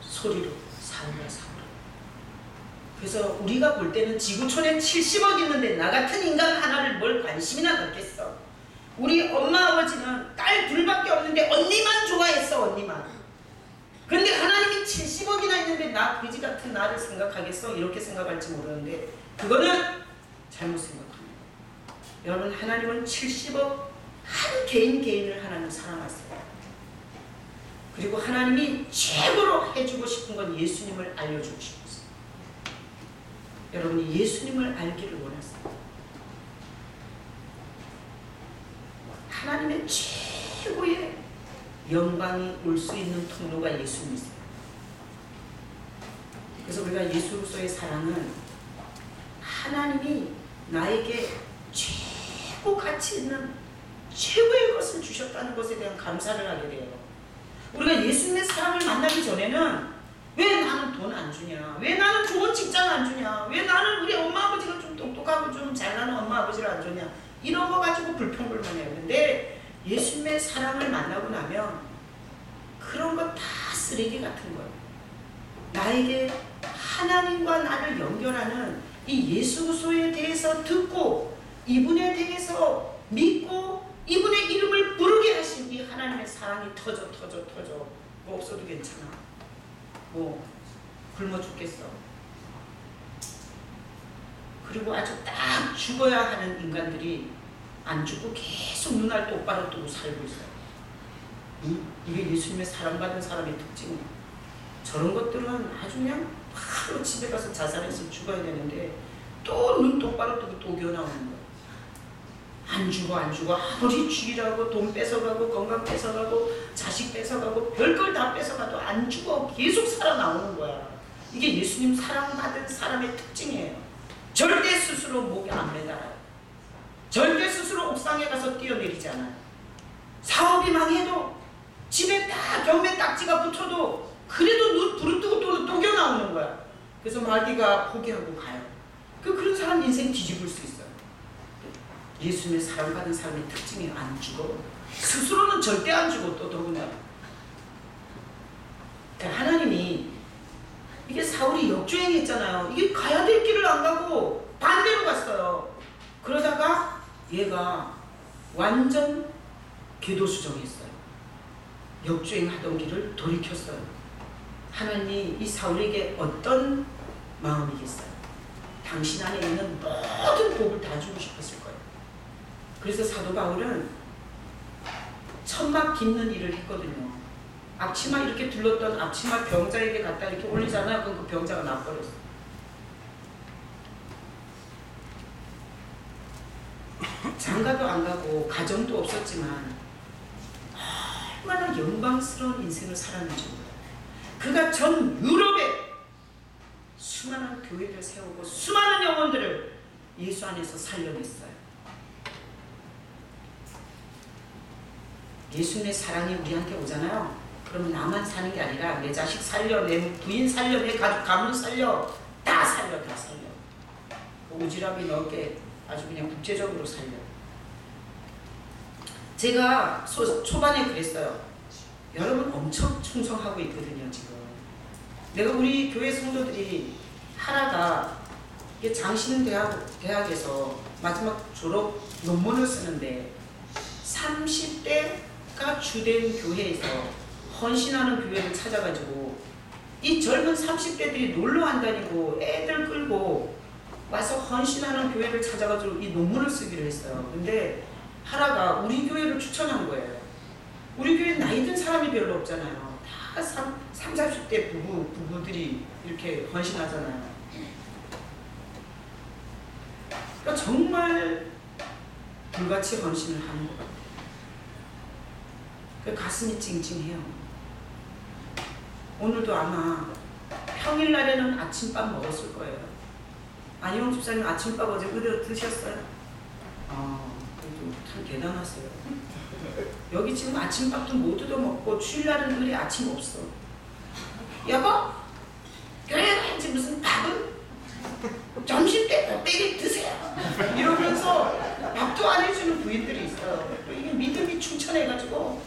소리로 사울아 사울아. 그래서 우리가 볼 때는 지구촌에 70억 있는데 나 같은 인간 하나를 뭘 관심이나 갖겠어. 우리 엄마 아버지는 딸 둘밖에 없는데 언니만 좋아했어. 언니만. 그런데 하나님이 70억이나 있는데 나 그지 같은 나를 생각하겠어? 이렇게 생각할지 모르는데 그거는 잘못 생각합니다. 여러분, 하나님은 70억 한 개인을 하나님 사랑하세요. 그리고 하나님이 최고로 해주고 싶은 건 예수님을 알려주고 싶었어요. 여러분이 예수님을 알기를 원하세요. 하나님의 최고의 영광이 올 수 있는 통로가 예수님이세요. 그래서 우리가 예수로서의 사랑은 하나님이 나에게 최고 가치 있는 최고의 것을 주셨다는 것에 대한 감사를 하게 돼요. 우리가 예수님의 사랑을 만나기 전에는 왜 나는 돈 안 주냐? 왜 나는 좋은 직장 안 주냐? 왜 나는 우리 엄마 아버지가 좀 똑똑하고 좀 잘나는 엄마 아버지를 안 주냐? 이런 거 가지고 불평불만해요. 근데 예수님의 사랑을 만나고 나면 그런 거 다 쓰레기 같은 거예요. 나에게 하나님과 나를 연결하는 이 예수 그리스도에 대해서 듣고 이분에 대해서 믿고 이분의 이름을 부르게 하신 이 하나님의 사랑이 터져. 뭐 없어도 괜찮아. 뭐 굶어 죽겠어. 그리고 아주 딱 죽어야 하는 인간들이 안 죽고 계속 눈알 똑바로 뜨고 살고 있어요. 이게 예수님의 사랑받은 사람의 특징이에요. 저런 것들은 아주 그냥 바로 집에 가서 자살해서 죽어야 되는데 또 눈 똑바로 뜨고 또 기어나오는 거예요. 안 죽어. 아무리 죽이라고 돈 뺏어가고 건강 뺏어가고 자식 뺏어가고 별걸 다 뺏어가도 안 죽어. 계속 살아나오는 거야. 이게 예수님 사랑받은 사람의 특징이에요. 절대 스스로 목에 안 매달아요. 절대 스스로 옥상에 가서 뛰어내리지 않아요. 사업이 망해도 집에 딱 경매 딱지가 붙어도 그래도 눈 부릅뜨고 또 겨나오는 거야. 그래서 마귀가 포기하고 가요. 그런 사람 인생 뒤집을 수 있어요. 예수님의 사랑받은 사람의 특징이 안 죽어. 스스로는 절대 안 죽어. 또 더구나 그러니까 하나님이 이게 사울이 역주행했잖아요. 이게 가야 될 길을 안 가고 반대로 갔어요. 그러다가 얘가 완전 궤도수정했어요. 역주행하던 길을 돌이켰어요. 하나님이 이 사울에게 어떤 마음이겠어요? 당신 안에 있는 모든 복을 다 주고 싶었을 거예요. 그래서 사도 바울은 천막 깁는 일을 했거든요. 앞치마 이렇게 둘렀던 앞치마 병자에게 갖다 이렇게 올리잖아요. 그럼 그 병자가 나버렸어요. 장가도 안 가고 가정도 없었지만 얼마나 영광스러운 인생을 살았는지 몰라요. 그가 전 유럽에 수많은 교회를 세우고 수많은 영혼들을 예수 안에서 살려냈어요. 예수님의 사랑이 우리한테 오잖아요. 그러면 나만 사는 게 아니라 내 자식 살려, 내 부인 살려, 내 가족 가문 살려, 다 살려. 오지랖이 넓게 아주 그냥 국제적으로 살려. 제가 초반에 그랬어요. 여러분 엄청 충성하고 있거든요. 지금 내가 우리 교회 성도들이 하나가 장신대학에서 마지막 졸업 논문을 쓰는데 30대가 주된 교회에서 헌신하는 교회를 찾아가지고 이 젊은 30대들이 놀러 안 다니고 애들 끌고 와서 헌신하는 교회를 찾아가지고 이 논문을 쓰기로 했어요. 근데 하나가 우리 교회를 추천한 거예요. 우리 교회 나이 든 사람이 별로 없잖아요. 다 30, 40대 부부들이 이렇게 헌신하잖아요. 그러니까 정말 불같이 헌신을 하는 것 같아요. 그 가슴이 찡찡해요. 오늘도 아마 평일날에는 아침밥 먹었을 거예요. 안희용 집사님 아침밥 어제 그대로 드셨어요? 그래도 참 대단하세요. 여기 지금 아침밥도 못 얻어먹고 주일날은 그래 아침 없어. 여보? 교회 가야지 무슨 밥은? 점심때 곱빼기 드세요. 이러면서 밥도 안 해주는 부인들이 있어요. 이게 믿음이 충천해가지고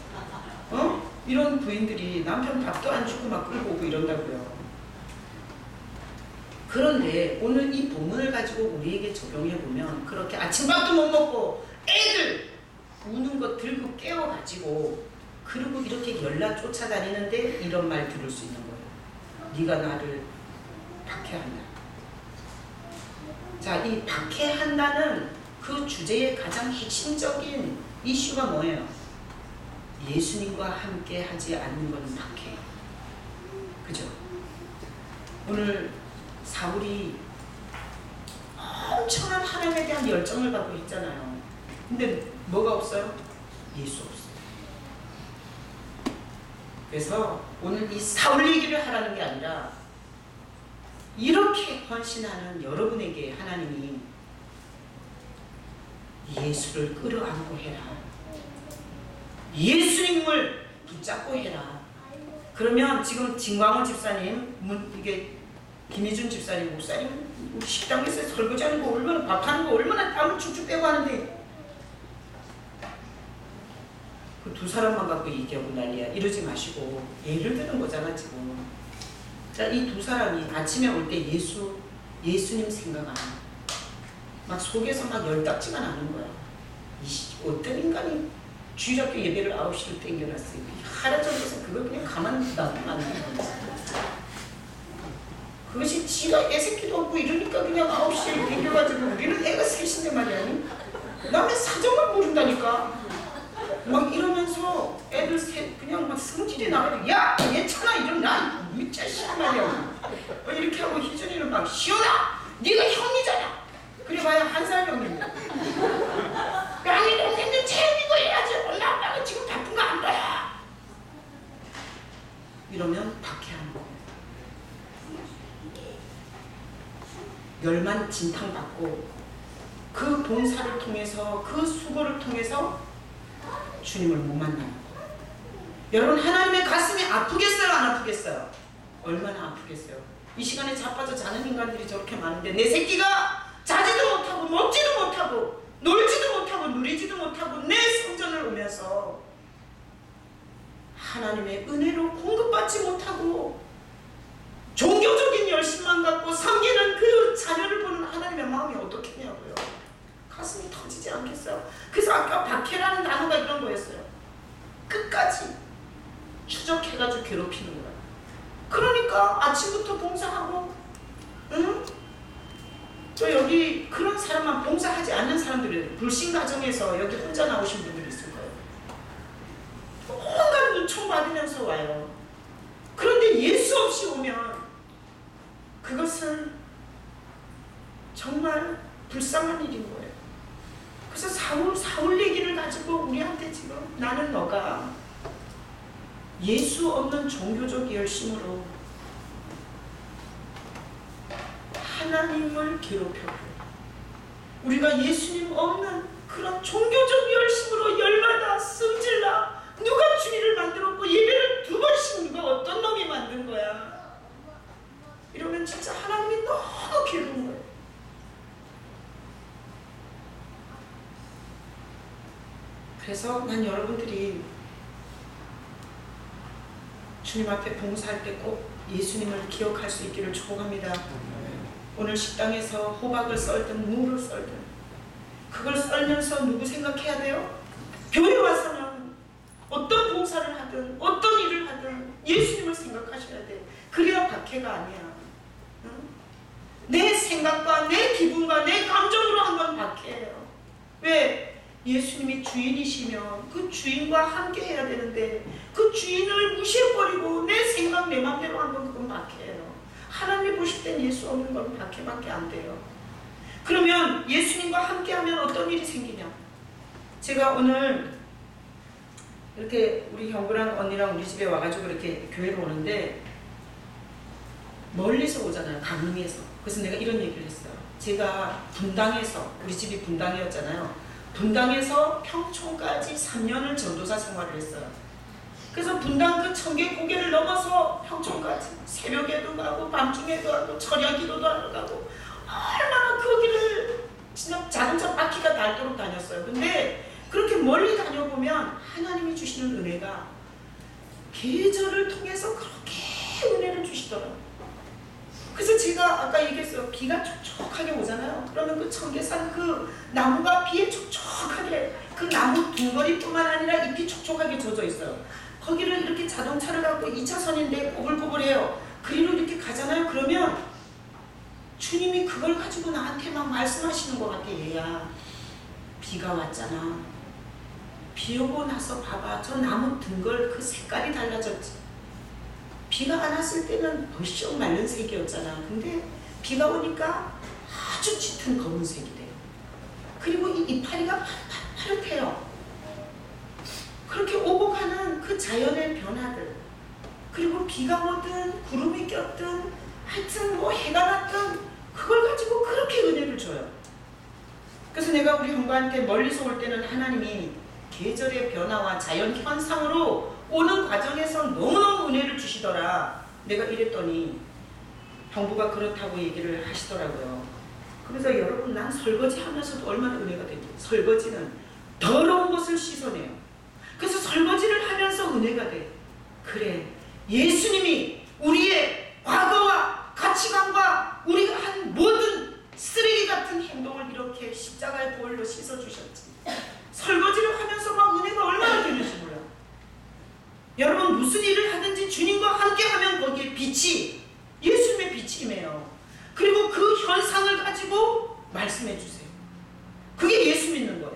이런 부인들이 남편 밥도 안 주고 막 끌고 오고 이런다고요. 그런데 오늘 이 본문을 가지고 우리에게 적용해보면 그렇게 아침밥도 못 먹고 애들 우는 거 들고 깨워가지고 그리고 이렇게 연락 쫓아다니는데 이런 말 들을 수 있는 거예요. 네가 나를 박해한다. 자, 이 박해한다는 그 주제의 가장 핵심적인 이슈가 뭐예요? 예수님과 함께 하지 않는 건 박해예요. 그죠? 오늘 사울이 엄청난 하나님에 대한 열정을 갖고 있잖아요. 근데 뭐가 없어요? 예수 없어요. 그래서 오늘 이 사울 얘기를 하라는 게 아니라 이렇게 헌신하는 여러분에게 하나님이 예수를 끌어안고 해라. 예수님을 붙잡고 해라. 그러면 지금 진광호 집사님, 이게 김희준 집사님, 목사님 우리 식당에서 설거지하는 거 얼마나, 밥하는 거 얼마나 땀을 쭉쭉 빼고 하는데 그 두 사람만 갖고 얘기하고 난리야. 이러지 마시고 예를 드는 거잖아 지금. 자, 이 두 사람이 아침에 올 때 예수님 생각 안 해. 막 속에서 막 열딱지가 나는 거야. 어떤 인간이 주일학교 예배를 9시로 땡겨놨어요. 하루 정도서 그걸 그냥 가만 놔두면 안 되는 거지. 그것이 지가 애새끼도 없고 이러니까 그냥 9시에 땡겨가지고 우리는 애가 셋인데 말이야. 남의 사정을 모른다니까. 막 이러면서 애들 셋 그냥 막 성질이 나가지고 야! 얘잖아 이러면 나 이 자식 말이야. 이렇게 하고 희준이는 막 시원아! 네가 형이잖아! 그래봐야 한 살 형인데. 아니 형님들 챙기고 해야지. 엄마 아빠가 지금 바쁜 거 안 봐야. 이러면 박해하는 거예요. 열만 진탕받고 그 봉사를 통해서 그 수고를 통해서 주님을 못 만나는 거예요. 여러분 하나님의 가슴이 아프겠어요? 안 아프겠어요? 얼마나 아프겠어요? 이 시간에 자빠져 자는 인간들이 저렇게 많은데 내 새끼가 자지도 못하고 먹지도 못하고 놀지도 못하고 누리지도 못하고 내 성전을 오면서 하나님의 은혜로 공급받지 못하고 종교적인 열심만 갖고 섬기는 그 자녀를 보는 하나님의 마음이 어떻겠냐고요. 가슴이 터지지 않겠어요. 그래서 아까 박해라는 단어가 이런 거였어요. 끝까지 추적해가지고 괴롭히는 거야. 그러니까 아침부터 봉사하고 응? 또 여기 그런 사람만 봉사하지 않는 사람들이 불신 가정에서 여기 혼자 나오신 분들이 있을 거예요. 온갖 눈총 받으면서 와요. 그런데 예수 없이 오면 그것은 정말 불쌍한 일인 거예요. 그래서 사울 얘기를 가지고 우리한테 지금 나는 너가 예수 없는 종교적 열심으로 하나님을 괴롭혔고 우리가 예수님 없는 그런 종교적 열심으로 열받아 승질나 누가 주일을 만들었고 예배를 2번씩 누가 어떤 놈이 만든 거야. 이러면 진짜 하나님이 너무 괴로운 거예요. 그래서 난 여러분들이 주님 앞에 봉사할 때 꼭 예수님을 기억할 수 있기를 축복합니다. 오늘 식당에서 호박을 썰든 무를 썰든 그걸 썰면서 누구 생각해야 돼요? 교회 와서는 어떤 봉사를 하든 어떤 일을 하든 예수님을 생각하셔야 돼. 그래야 박해가 아니야. 응? 내 생각과 내 기분과 내 감정으로 한 건 박해예요. 왜? 예수님이 주인이시면 그 주인과 함께 해야 되는데 그 주인을 무시해버리고 내 생각 내 맘대로 한 건 그건 박해예요. 하나님이 보실 땐 예수 없는 건 박해밖에 안 돼요. 그러면 예수님과 함께 하면 어떤 일이 생기냐. 제가 오늘 이렇게 우리 형부랑 언니랑 우리 집에 와가지고 이렇게 교회로 오는데 멀리서 오잖아요. 강릉에서. 그래서 내가 이런 얘기를 했어요. 제가 분당에서 우리 집이 분당이었잖아요. 분당에서 평촌까지 3년을 전도사 생활을 했어요. 그래서 분당 그 청계 고개를 넘어서 평촌까지 새벽에도 가고 밤중에도 가고 저녁기도도 하러 가고 얼마나 거기를 진짜 자동차 바퀴가 닳도록 다녔어요. 근데 그렇게 멀리 다녀보면 하나님이 주시는 은혜가 계절을 통해서 그렇게 은혜를 주시더라고요. 그래서 제가 아까 얘기했어요. 비가 촉촉하게 오잖아요. 그러면 그 청계산 그 나무가 비에 촉촉하게 그 나무 둥거리뿐만 아니라 잎이 촉촉하게 젖어 있어요. 거기를 이렇게 자동차를 갖고 2차선인데 꼬불꼬불해요. 그리로 이렇게 가잖아요. 그러면 주님이 그걸 가지고 나한테 막 말씀하시는 것 같아. 얘야, 비가 왔잖아. 비 오고 나서 봐봐. 저 나무 둥걸 그 색깔이 달라졌지. 비가 안 왔을 때는 벌써 마른 색이었잖아. 근데 비가 오니까 아주 짙은 검은색이 돼요. 그리고 이 이파리가 파릇파릇해요. 그렇게 오고 가는 그 자연의 변화들, 그리고 비가 오든 구름이 꼈든 하여튼 뭐 해가 났든 그걸 가지고 그렇게 은혜를 줘요. 그래서 내가 우리 형부한테 멀리서 올 때는 하나님이 계절의 변화와 자연 현상으로 오는 과정에서 너무너무 은혜를 주시더라. 내가 이랬더니 형부가 그렇다고 얘기를 하시더라고요. 그래서 여러분, 난 설거지 하면서도 얼마나 은혜가 됩니까? 설거지는 더러운 것을 씻어내요. 그래서 설거지를 하면서 은혜가 돼. 그래, 예수님이 우리의 과거와 가치관과 우리가 한 모든 쓰레기 같은 행동을 이렇게 십자가의 보혈로 씻어주셨지. 설거지를 하면서 막 은혜가 얼마나 되는지 몰라. 여러분, 무슨 일을 하든지 주님과 함께하면 거기에 빛이, 예수님의 빛이 임해요. 그리고 그 현상을 가지고 말씀해 주세요. 그게 예수 믿는 거예요.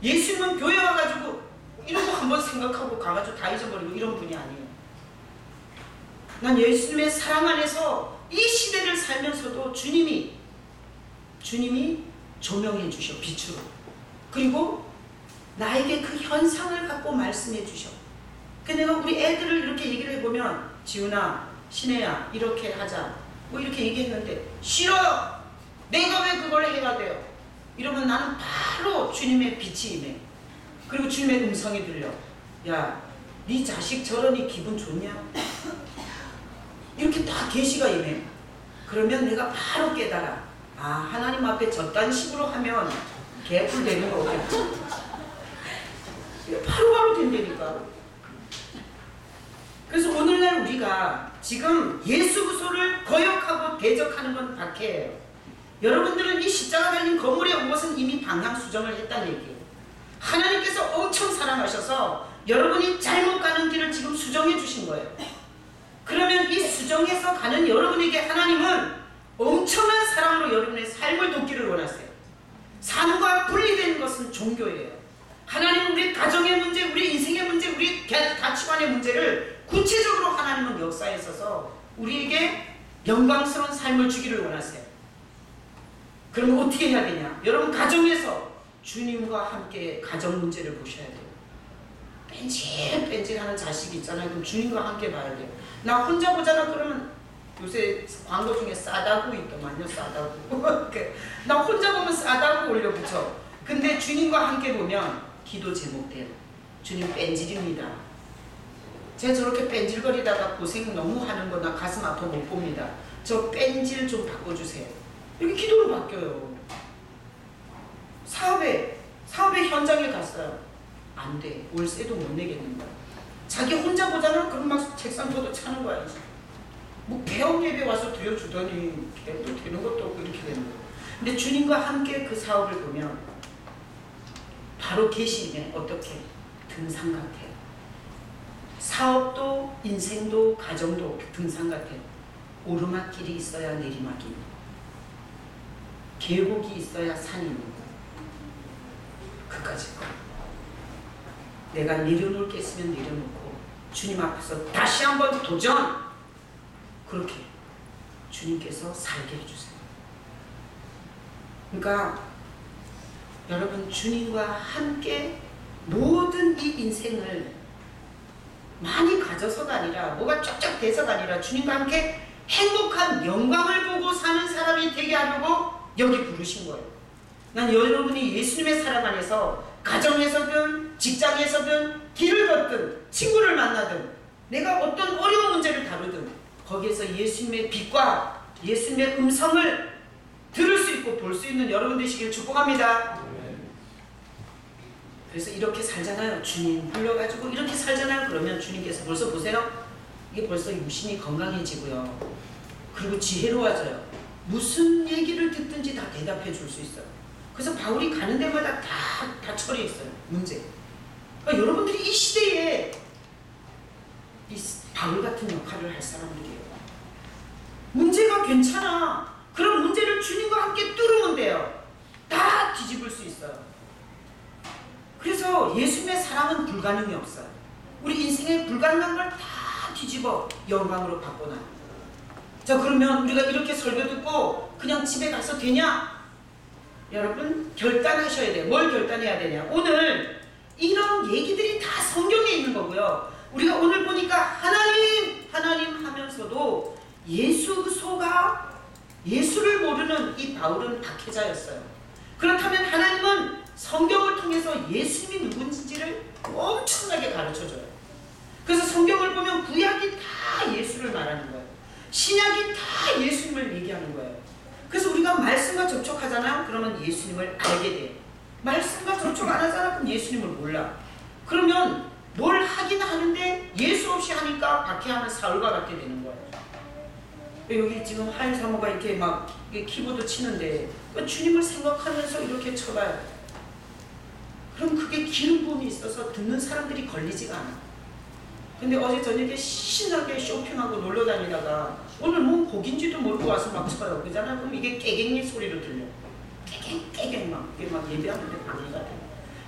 예수님은 교회 와가지고 이런 거 한번 생각하고 가가지고 다 잊어버리고 이런 분이 아니에요. 난 예수님의 사랑 안에서 이 시대를 살면서도 주님이 조명해 주셔, 빛으로. 그리고 나에게 그 현상을 갖고 말씀해 주셔. 그 내가 우리 애들을 이렇게 얘기를 해보면, 지훈아, 신혜야, 이렇게 하자, 뭐 이렇게 얘기했는데 싫어, 내가 왜 그걸 해야 돼요? 이러면 나는 바로 주님의 빛이 임해. 그리고 주님의 음성이 들려. 야, 네 자식 저러니 기분 좋냐? 이렇게 다 계시가 임해. 그러면 내가 바로 깨달아. 아, 하나님 앞에 저딴 식으로 하면 개뿔 되는 거겠지. 바로바로 된다니까. 그래서 오늘날 우리가 지금 예수 그리스도를 거역하고 대적하는 건 박해예요. 여러분들은 이 십자가 달린 건물에 온 것은 이미 방향 수정을 했다는 얘기예요. 하나님께서 엄청 사랑하셔서 여러분이 잘못 가는 길을 지금 수정해 주신 거예요. 그러면 이 수정해서 가는 여러분에게 하나님은 엄청난 사랑으로 여러분의 삶을 돕기를 원하세요. 삶과 분리된 것은 종교예요. 하나님은 우리 가정의 문제, 우리 인생의 문제, 우리 가치관의 문제를 구체적으로 하나님은 역사에 있어서 우리에게 영광스러운 삶을 주기를 원하세요. 그러면 어떻게 해야 되냐? 여러분, 가정에서 주님과 함께 가정 문제를 보셔야 돼요. 뺀질뺀질하는 자식이 있잖아요. 그럼 주님과 함께 봐야 돼요. 나 혼자 보잖아. 그러면 요새 광고 중에 싸다구 있더만요. 싸다구. 나 혼자 보면 싸다구 올려붙여. 근데 주님과 함께 보면 기도 제목돼요. 주님 뺀질입니다. 제가 저렇게 뺀질거리다가 고생 너무 하는 거 나 가슴 아파 못 봅니다. 저 뺀질 좀 바꿔주세요. 이렇게 기도로 바뀌어요. 사업의 현장에 갔어요. 안 돼. 월세도 못 내겠는다. 자기 혼자 보잖아. 그럼 막 책상 도도 차는 거야. 뭐 개업 예배 와서 드려주더니 개업도 되는 것도 없고 이렇게 되는 거예요. 근데 주님과 함께 그 사업을 보면 바로 계시면 어떻게? 등산 같아요. 사업도 인생도 가정도 등산 같아요. 오르막길이 있어야 내리막이 있는 거. 계곡이 있어야 산이 있는 거. 그까짓 거. 내가 내려놓을 게 있으면 내려놓고 주님 앞에서 다시 한번 도전! 그렇게 주님께서 살게 해주세요. 그러니까 여러분, 주님과 함께 모든 이 인생을 많이 가져서가 아니라 뭐가 쫙쫙 돼서가 아니라 주님과 함께 행복한 영광을 보고 사는 사람이 되게 하려고 여기 부르신 거예요. 난 여러분이 예수님의 사랑 안에서 가정에서든 직장에서든 길을 걷든 친구를 만나든 내가 어떤 어려운 문제를 다루든 거기에서 예수님의 빛과 예수님의 음성을 들을 수 있고 볼 수 있는 여러분 되시길 축복합니다. 그래서 이렇게 살잖아요. 주님 불러가지고 이렇게 살잖아요. 그러면 주님께서 벌써 보세요. 이게 벌써 유심히 건강해지고요. 그리고 지혜로워져요. 무슨 얘기를 듣든지 다 대답해 줄 수 있어요. 그래서 바울이 가는 데마다 다 처리했어요. 문제. 그러니까 여러분들이 이 시대에 이 바울 같은 역할을 할 사람들이에요. 문제가 괜찮아. 그런 문제를 주님과 함께 뚫으면 돼요. 다 뒤집을 수 있어요. 그래서 예수님의 사랑은 불가능이 없어요. 우리 인생에 불가능한 걸 다 뒤집어 영광으로 바꿔놔요. 자, 그러면 우리가 이렇게 설교 듣고 그냥 집에 가서 되냐? 여러분, 결단하셔야 돼요. 뭘 결단해야 되냐? 오늘 이런 얘기들이 다 성경에 있는 거고요. 우리가 오늘 보니까 하나님 하면서도 예수 그리스도가 예수를 모르는 이 바울은 박해자였어요. 그렇다면 하나님은 성경을 통해서 예수님이 누군지를 엄청나게 가르쳐줘요. 그래서 성경을 보면 구약이 다 예수를 말하는 거예요. 신약이 다 예수님을 얘기하는 거예요. 그래서 우리가 말씀과 접촉하잖아요. 그러면 예수님을 알게 돼요. 말씀과 접촉 안 하잖아. 그럼 예수님을 몰라. 그러면 뭘 하긴 하는데 예수 없이 하니까 박해하는 사울과 같게 되는 거예요. 여기 지금 하인 사모가 이렇게 막 키보드 치는데 주님을 생각하면서 이렇게 쳐봐요. 그럼 그게 기름 부음이 있어서 듣는 사람들이 걸리지가 않아. 근데 어제 저녁에 신나게 쇼핑하고 놀러 다니다가 오늘 뭔 곡인지도 모르고 와서 막 쳐요. 그러잖아. 그럼 이게 깨갱이 소리로 들려. 깨갱 막 이게 막 예배하는데 방해가 돼.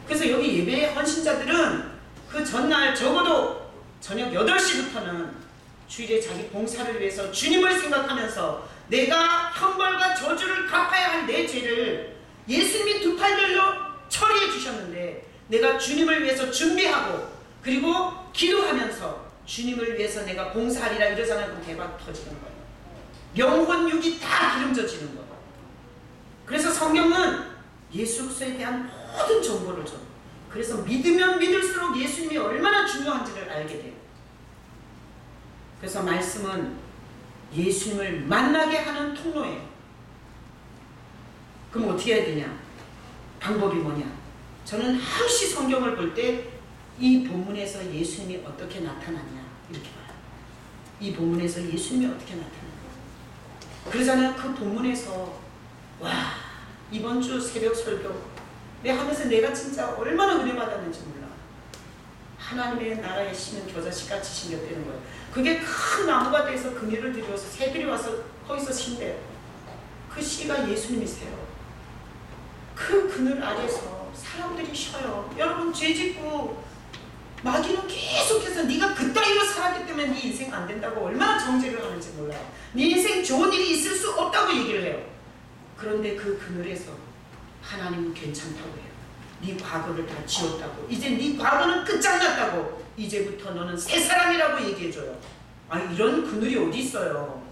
그래서 여기 예배 헌신자들은 그 전날 적어도 저녁 8시부터는 주일에 자기 봉사를 위해서 주님을 생각하면서 내가 형벌과 저주를 갚아야 할 내 죄를 예수님이 두 팔들로 처리해 주셨는데 내가 주님을 위해서 준비하고 그리고 기도하면서 주님을 위해서 내가 봉사하리라 이러잖아요. 그럼 대박 터지는 거예요. 영혼 육이 다 기름져지는 거예요. 그래서 성경은 예수 그리스도에 대한 모든 정보를 줘요. 그래서 믿으면 믿을수록 예수님이 얼마나 중요한지를 알게 돼요. 그래서 말씀은 예수님을 만나게 하는 통로예요. 그럼 어떻게 해야 되냐? 방법이 뭐냐? 저는 항시 성경을 볼 때 이 본문에서 예수님이 어떻게 나타나냐 이렇게 봐요. 이 본문에서 예수님이 어떻게 나타나냐. 그러잖아요. 그 본문에서 와 이번 주 새벽 설교 내가 하면서 내가 진짜 얼마나 은혜 받았는지 몰라. 하나님의 나라에 심은 겨자씨 같이 생겼다는 거예요. 그게 큰 나무가 돼서 그늘을 들여서 새들이 와서 거기서 쉰대요. 그 씨가 예수님이세요. 그 그늘 아래서 사람들이 쉬어요. 여러분 죄 짓고 마귀는 계속해서 네가 그따위로 살았기 때문에 네 인생 안 된다고 얼마나 정죄를 하는지 몰라요. 네 인생 좋은 일이 있을 수 없다고 얘기를 해요. 그런데 그 그늘에서 하나님은 괜찮다고 해요. 네 과거를 다 지웠다고. 이제 네 과거는 끝장났다고. 이제부터 너는 새 사람이라고 얘기해줘요. 아 이런 그늘이 어디 있어요.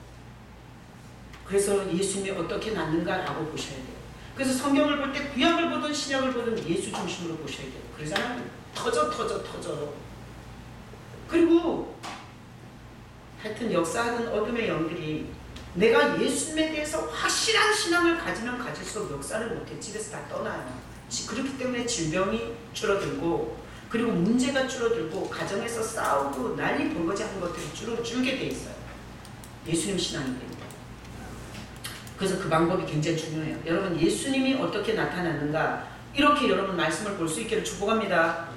그래서 예수님이 어떻게 낫는가라고 보셔야 돼요. 그래서 성경을 볼 때 구약을 보든 신약을 보든 예수 중심으로 보셔야 돼요. 그러잖아요. 터져. 그리고 하여튼 역사하는 어둠의 영들이 내가 예수님에 대해서 확실한 신앙을 가지면 가질수록 역사를 못해. 집에서 다 떠나요. 그렇기 때문에 질병이 줄어들고 그리고 문제가 줄어들고 가정에서 싸우고 난리 벌거지 하는 것들이 줄게 돼 있어요. 예수님 신앙이 됩니다. 그래서 그 방법이 굉장히 중요해요. 여러분 예수님이 어떻게 나타났는가 이렇게 여러분 말씀을 볼 수 있기를 축복합니다.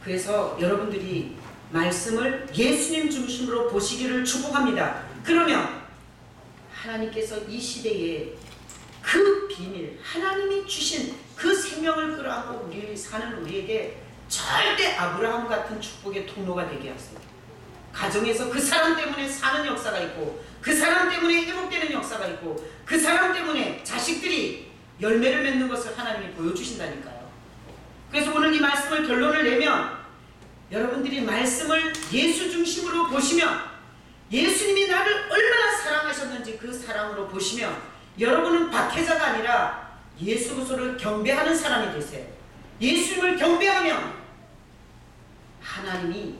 그래서 여러분들이 말씀을 예수님 중심으로 보시기를 축복합니다. 그러면 하나님께서 이 시대에 그 비밀 하나님이 주신 그 생명을 끌어안고 우리 사는 우리에게 절대 아브라함 같은 축복의 통로가 되게 하세요. 가정에서 그 사람 때문에 사는 역사가 있고 그 사람 때문에 회복되는 역사가 있고 그 사람 때문에 자식들이 열매를 맺는 것을 하나님이 보여주신다니까요. 그래서 오늘 이 말씀을 결론을 내면 여러분들이 말씀을 예수 중심으로 보시면 예수님이 나를 얼마나 사랑하셨는지 그 사랑으로 보시면 여러분은 박해자가 아니라 예수 그리스도를 경배하는 사람이 되세요. 예수님을 경배하면 하나님이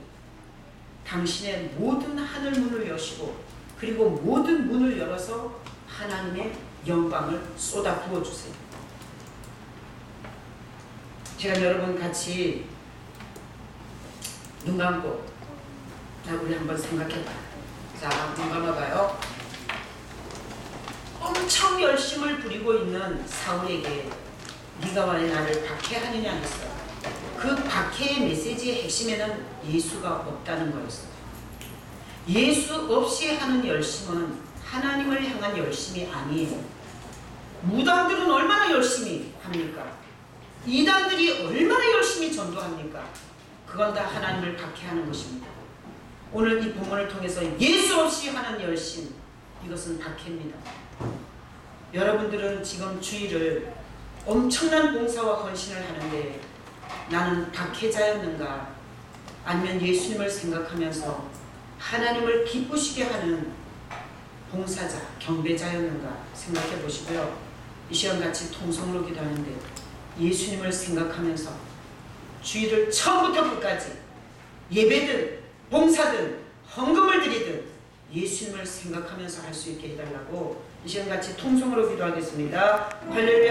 당신의 모든 하늘 문을 여시고 그리고 모든 문을 열어서 하나님의 영광을 쏟아 부어주세요. 제가 여러분 같이 눈 감고 자 우리 한번 생각해봐요. 자 눈 감아봐요. 엄청 열심을 부리고 있는 사울에게 네가 왜 나를 박해하느냐 했어요. 그 박해의 메시지의 핵심에는 예수가 없다는 거였어요. 예수 없이 하는 열심은 하나님을 향한 열심이 아니에요. 무당들은 얼마나 열심히 합니까? 이단들이 얼마나 열심히 전도합니까? 그건 다 하나님을 박해하는 것입니다. 오늘 이 본문을 통해서 예수 없이 하는 열심, 이것은 박해입니다. 여러분들은 지금 주일을 엄청난 봉사와 헌신을 하는데 나는 박해자였는가 아니면 예수님을 생각하면서 하나님을 기쁘시게 하는 봉사자, 경배자였는가 생각해 보시고요. 이 시간 같이 통성으로 기도하는데 예수님을 생각하면서 주일을 처음부터 끝까지 예배든 봉사든 헌금을 드리든 예수님을 생각하면서 할 수 있게 해달라고 이 시간 같이 통성으로 기도하겠습니다. 할렐루야.